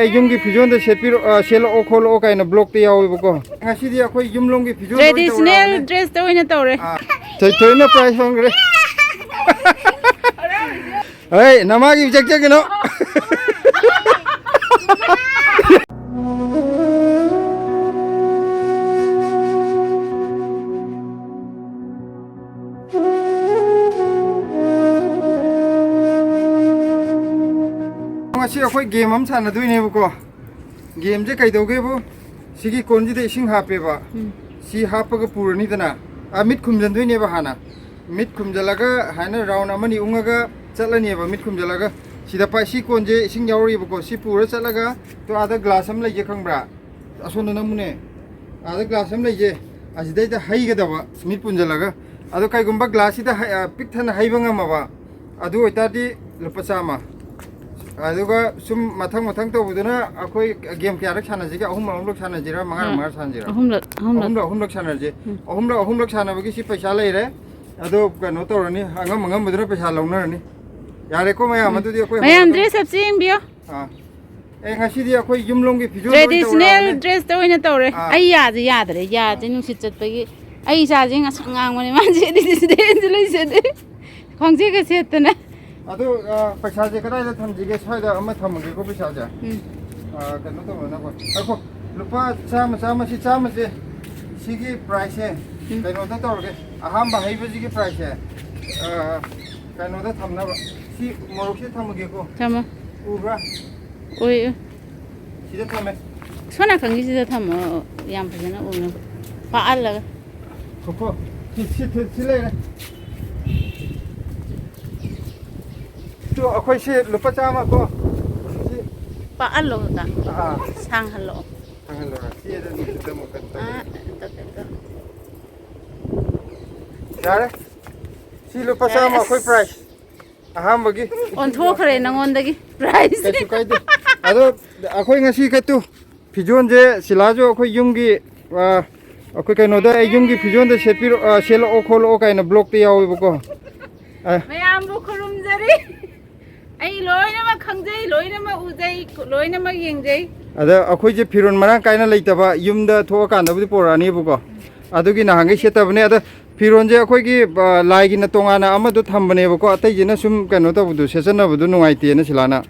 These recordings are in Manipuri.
yumgi pigeon the shell okol okay na block the yaw. Ngasigi akoy yumlongi pigeon. Traditional dress the oina tore. Toy na price hungry. Hey, namagi check no. Akoy game am sana duine buko game je kai doge bu sigi konji de sing hape ba si hapa ga purani dana amit khumjan duine ba hana mit khumjalaga hana round amani ungaga chalani ba mit khumjalaga sida pa si konje sing yauri buko si pura chalaga to ada glass am leje khangbra asono namune ada glass am leje ajidai da hai ga dawa mit punjalaga ado kai gumba glass ida pik thana hai banga ma ba adu oitadi lupachama aduga sum mathang to buduna akoi game kya rak chana jiga ahum chana jira mangar chana jira ahum lok chana je ahum lok chana bagi si paisa lai re ado kano to rani angam buduna paisa launa rani yare ko maya madu di akoi mayam dress up sing bio ngasi di akoi yumlong gi pijo traditional dress to oina tore ai yadre nu sit chat bagi ai sa jing ngang mani man je di lai se de khongje ke setna Ado paisa je kada tham jige saida ama thamge ko paisa ja kano to na ko ako lupa chama si chama je sigi price e kano ta to ge aham ba hai baji ge price e kano ta thamna ba si morok se thamge ko thama ubra oi si da thame sona khangi si da thama yam phajana una pa alla ko si le to akhoi se lupa chama ko pa allo ka sang hallo si da ni da mo kan ta yare si lupa chama akhoi price aham bagi on thokre nangon dagi price kachu kai de ado akhoi ngasi ka tu pigeon je silajo akhoi yumgi akhoi kai no da yumgi pigeon de shell okol okay na block te yaw ko mayam bu khurum jari ai loina ma khangjai loina ma ujai loina ma yengjai ada akhoi je firon marang kaina leitaba yumda thoka kan da bu porani buko adugi na hangai setabne ada firon je akhoi gi lai gi na tongana amadu thambane buko atai je na sum kano ta budu sesana budu nungai te na silana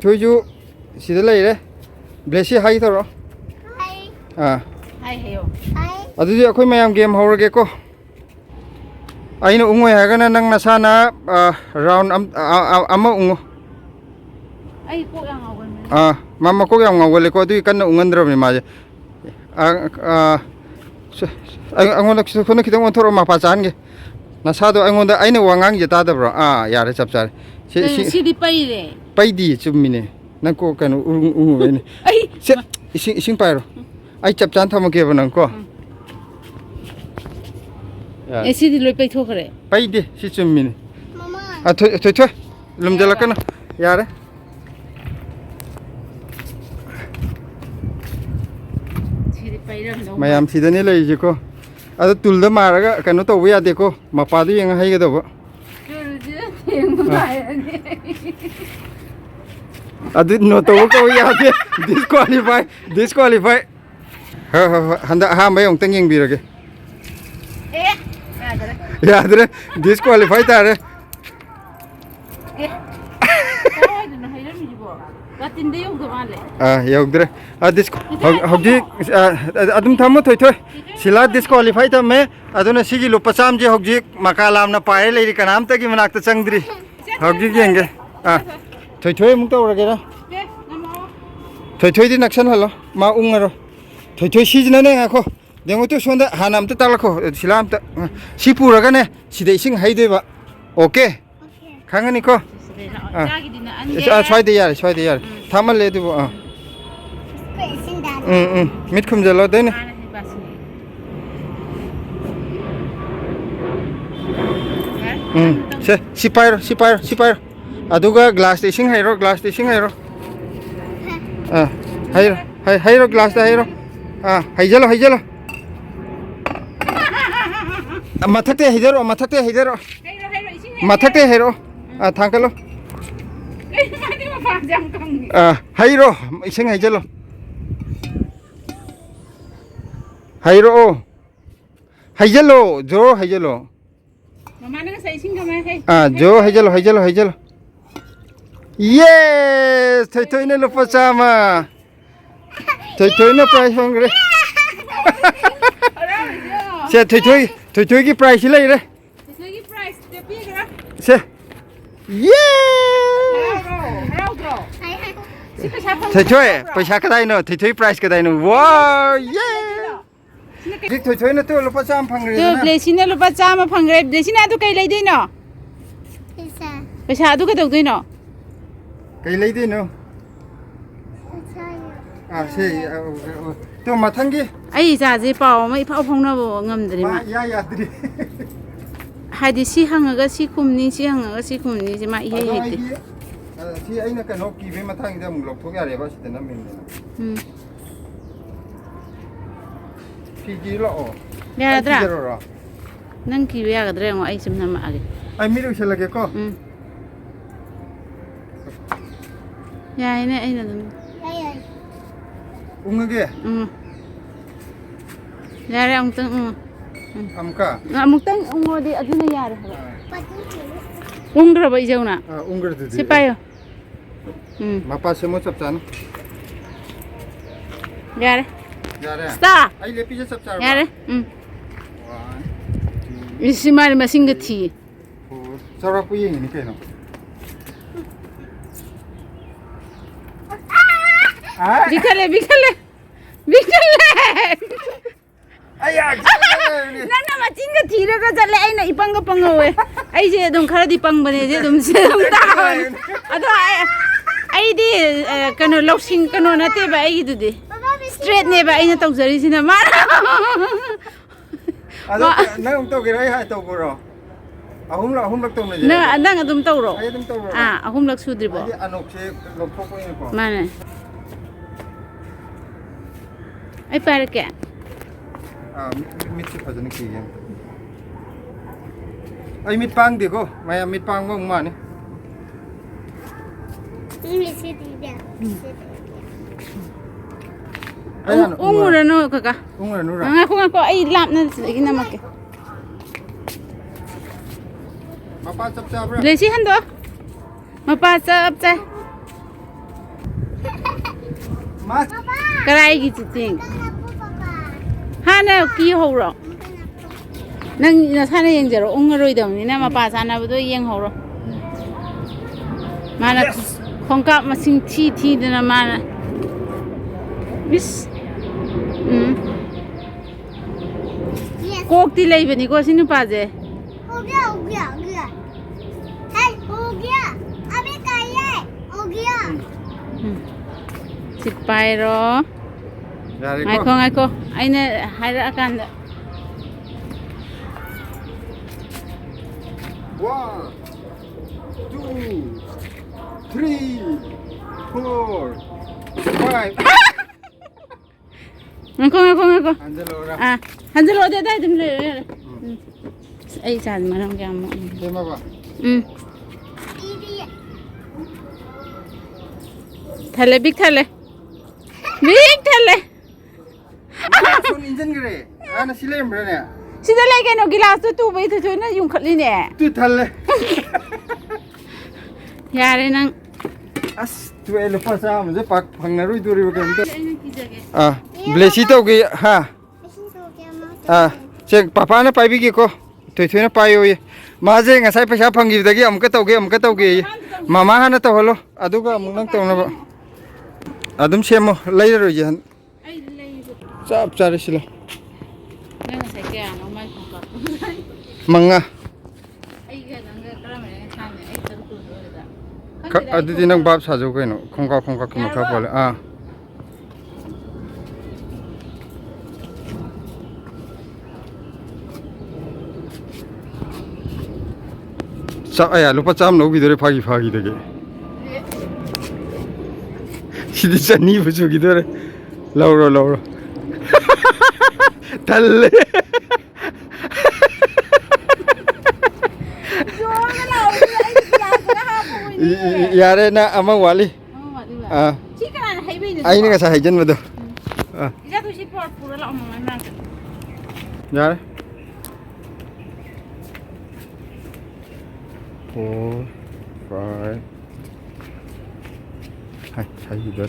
thoiju sida leire blesi hai thoro hai hai heyo adu je akhoi mayam game horage ko aina ungoi hagana nang nasana round ama ungo ai ko yang awal mama ko yang awal ko du kan ungandra me maje angon lak so khona kitang thoro ma pa chan ge nasado angonda aina wangang je ta da bro yare chap char sidi pai re pai di chumine nang ko kan ungu ne ai ising pairo ai chap chan thama ke banang ko sidi loi pai thokre pai di si chumine mama thoi lumjala kana yare mayam sidani lai je ko ada tulda maraga kano to ya de ko mapa du yang hai ga do adu no to ko ya de disqualify handa ha mai ong tenging bi rage ya dre disqualify tare yaudre hogi adum thamu thoi sila disqualify ta me aduna sigi lupacham je hogi makalam na pae leiri kanam ta gi manak ta changdri hogi genge thoi mung ta urage ra thoi di nakshan halo ma ungaro thoi si jina ne ngakho dengo to sonda hanam ta talakho silam ta sipura ga ne sidai sing haidoi ba okay khangani ko swai de yar thamal le du mit khum jalo de ne se sipairo aduga glass de sing hairo hairo glass da hairo haijalo mathate haijaro mathate hairo thangkalo hayro ising hayjalo hayro hayjalo jo hayjalo jo hayjalo yes thoi na lupa chama thoi na price hongre se thoi ki price lai re se thoi paisa kadai no thoi price kadai no wow yeah dik thoi na to lupa cham phangre to blessina lupa chama phangre blessina tu kai lai dei no paisa tu ka dau dei no kai lai dei no se to mathangi ai sa je paw mai phau phong na bo ngam dri ma ya dri haidi si hangaga si khumni si hangaga si khumni si ma i hei hei si aina ka no ki be mathang da mung lok thok ya re ba si na min ki lo ya dra nang ki ya ga dra ngo ai sim na ma age ai mi ru sela ke ko ya ine ai na dum ungage ya re ang tang amka amuk tang ngodi aduna ya re ungra ba ijauna ungra de si payo mapa se mo chap chan ya re sta ai le pi chap char ya re isi mari masinga thi chara pu yin ni ke no Bikale aya nana machinga thira ga jale aina ipanga pangawe ai je dum khara di pang bane je dum se dum ta ado ai di kano loksing kano nate ba ai du di straight ne ba aina tawjari sina ma ado nang to ge rai ha to ko ro ahum lak to ne na nang adum tawro ai adum to ro ahum lak sudri bo ai anok se lok ko ni ko mane ai par ke mit si phajana ki yam ai mit pang de ko maya mit pang mo ma ni ungura no kaka ungura no ra ngako ai lap na gi na make mapa chap chap ra lesi hando mapa chap cha mas karai gi chiting hana ki horo nang na sana yeng jaro ungaroi dam ni na mapa sana bu do yeng horo mana khongka masing thi dana mana bis kok ti lei bani ko sinu pa je हो गया है हो गया अबे काये हो गया sipai ro ya re ngai ko aina haira akan da 1 2 3 4 5 ngai ko anjalo ra hanjalo de dai dum le ai sa maram kya mo dema ba thale big thale sun injin gre ana silem re ne sida lai kai no gilas tu bai thu na yung khatli ne tu thalle yare nang as tu ele pa sa mo je pak phangna rui duri ba kan blesi to ge ha che papa na pai bi ge ko thoi na pai yo ye ma je ngasai paisa phangi da ge amka tau ge mama hana to holo aduga amung nang to na ba adum semo lai ro je han ai lai chap chare sila nang sai kya no mai ko manga ai ga nang ga kara me sa ne ai tar ku do da adudi nang bab sa jo kai no khongka ki makha pole aya lupa cham no bidore phagi dege sidi chani buju gidore lauro talle yare na ama wali Chị cái này hay bây giờ. Ai nè sai chân vào đó. Ra tôi chỉ bỏ phụ là ông mà mang. Dạ. 4 5 Hai sai gì đó.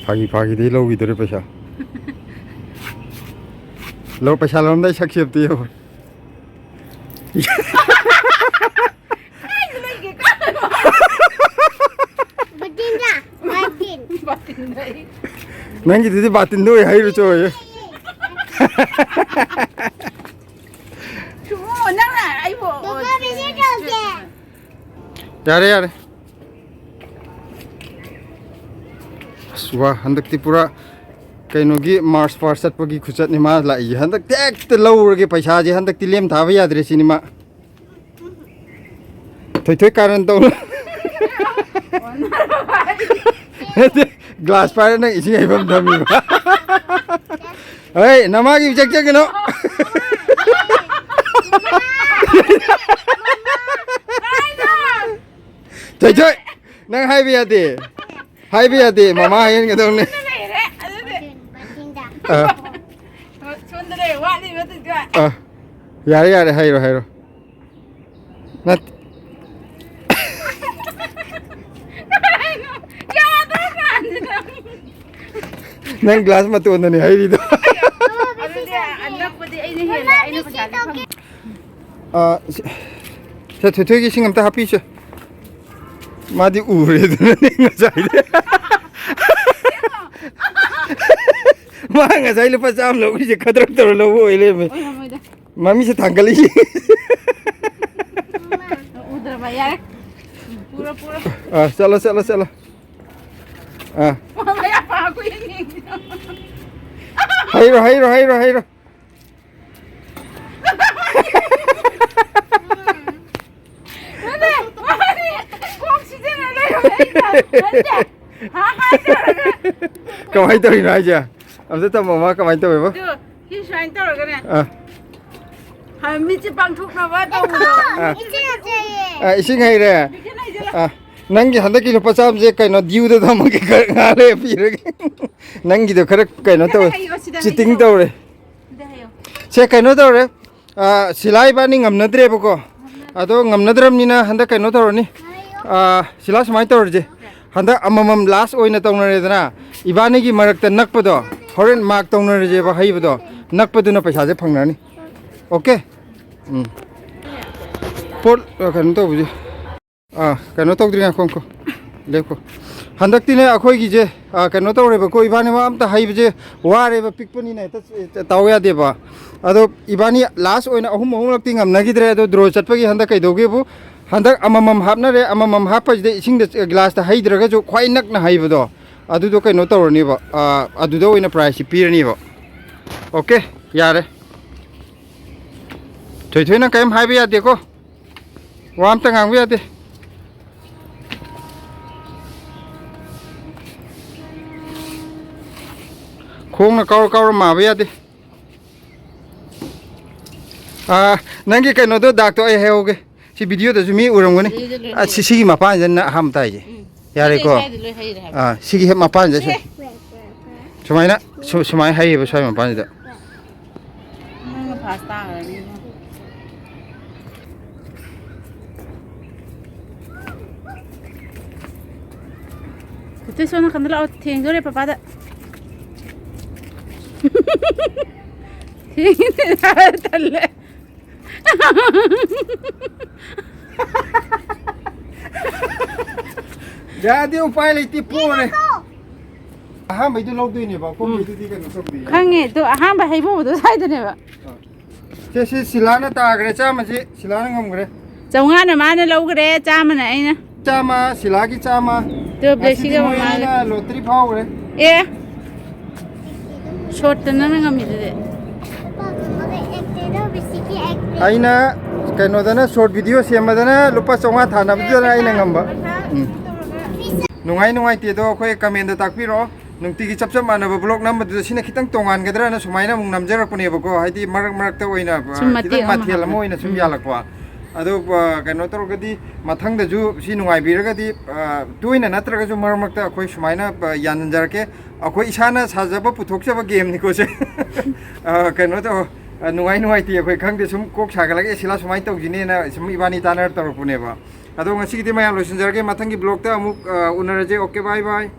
Pagi đi lâu gì đó bây giờ. Lâu bây giờ làm đây sắc xếp tiêu. Batin dah. Nang gitu sih batin tuh ya itu coy. Cuma nang lah, ayo. Buka bisa kau ke? Yare. Wah, hendak pura kainogi Mars Parsat pagi kucat ni mas lah. Hendak tek terlalu lagi paisa aja hendak lem thawe ya dari sini mak. Thôi karan tau. Glass pa na ising ay bam dami. Hey, namagi check no. Thôi, nang hai bi ati, mama hayin ka dong ni. Batin dah. Sundere, wah ni betul juga. Yare, hayro. Nat. Nang glass matuon na ni hay dito. Ano dia, anak pati ay ni hela, ay ni pasali. Sa thuy gi singam ta happy siya. Madi ure na ni ngasai. Ma ngasai lupa sam lo gi khadrak tor lo wo ile me. Mami se tanggali. Udah bayar. Pura. Chalo. Mamaya pa ako yun. Hayro. Kamay to rin aja. Am sa tamo ma kamay to ba? Hisain to ka na. Hami si pang thuk na ba to? Itu yang saya. Ising hay re. Nangi handaki lupa sam je kaino diu da dhamma ke ngale pire. Nangi do khara kaino to chiting to re. Se kaino to re. Silai ba ni ngamnadre ba ko. Ado ngamnadram ni na handa kaino to ni. Sila samai to je. Handa amamam last oina to na re dana. Ibani gi marakta nakpa do. Horen mak to na re je ba hai ba do. Nakpa du na paisa je phangna ni. Okay. Pol kaino to bu je. Kaino tawdri nga khong ko leko handakti ne akhoi gi je kaino tawre ba ko ibani ma amta hai je ware ba pikpani ne ta tawya de ba ado ibani last oina ahum lakti ngam na gi dre ado draw chatpa gi handak kai doge bu handak amamam hapna re amamam hapa de ising de glass ta hai draga jo khwai nak na hai ba do adu do kaino tawrani ba adu do oina price pirani ba okay yare thoi na kaim hai ba ya de ko wam ta ngang ba ya de khong na kaur ma ba ya de nangi kaino do dak to ai heoge si video da jumi urangoni si ma pa jan na ham tai je yare ko si gi ma pa je sumai hai ba sai ma pa da pasta Itu sono kandala out tinggal ya papa da. Talle. Jadi upaya liti pune. Aham itu log dui ni ba ko itu di kan sok di. Khange to aham ba haibo do sai de ne ba. Se silana ta gre cha ma ji silana ngam gre. Chawnga na ma na lo gre cha ma na aina. Chama silagi chama. To blesi ga ma lotri phau gre. Short na ngam de. Aina kaino dana short video sema dana lupa chonga thana bidana aina ngamba. Nungai te do khoi comment da takpiro nungti gi chap mana ba blog nam du sina khitang tongan gadra na sumaina mung namjar ko ne ba ko haidi marak ta oina ba khitang mathel mo ina sum yalak wa ꯑꯗꯣ ꯀꯩꯅꯣ ꯇꯧꯔꯒꯗꯤ ꯃꯊꯪꯗꯁꯨ ꯁꯤ ꯅꯨꯡꯉꯥꯏꯕꯤꯔꯒꯗꯤ ꯇꯣꯏꯅ ꯅꯠꯇ꯭ꯔꯒꯁꯨ ꯃꯔꯛ ꯃꯔꯛꯇ ꯑꯩꯈꯣꯏ ꯁꯨꯃꯥꯏꯅ ꯌꯥꯟꯖꯔꯛꯀꯦ ꯑꯩꯈꯣꯏ ꯏꯁꯥꯅ ꯁꯥꯖꯕ ꯄꯨꯊꯣꯛꯆꯕ ꯒꯦꯝꯅꯤꯀꯣ ꯁꯦ ꯀꯩꯅꯣ ꯇꯧ ꯅꯨꯡꯉꯥꯏ ꯅꯨꯡꯉꯥꯏꯇꯦ ꯑꯩꯈꯣꯏ ꯈꯪꯗꯦ ꯁꯨꯝ ꯀꯣꯛ ꯁꯥꯒꯠꯂꯒꯦ ꯁꯤꯂꯥ ꯁꯨꯃꯥꯏꯅ ꯇꯧꯁꯤꯅꯦꯅ ꯁꯨꯝ ꯏꯕꯥꯅꯤ ꯇꯥꯟꯅꯔ ꯇꯧꯔꯛꯄꯅꯦꯕ ꯑꯗꯣ ꯉꯁꯤꯒꯤꯗꯤ ꯃꯌꯥꯝ ꯂꯣꯏꯁꯤꯟꯖꯔꯒꯦ ꯃꯊꯪꯒꯤ ꯕ꯭ꯂꯣꯛꯇ ꯑꯃꯨꯛ ꯎꯅꯔꯁꯦ ꯑꯣꯀꯦ ꯕꯥꯏ ꯕꯥꯏ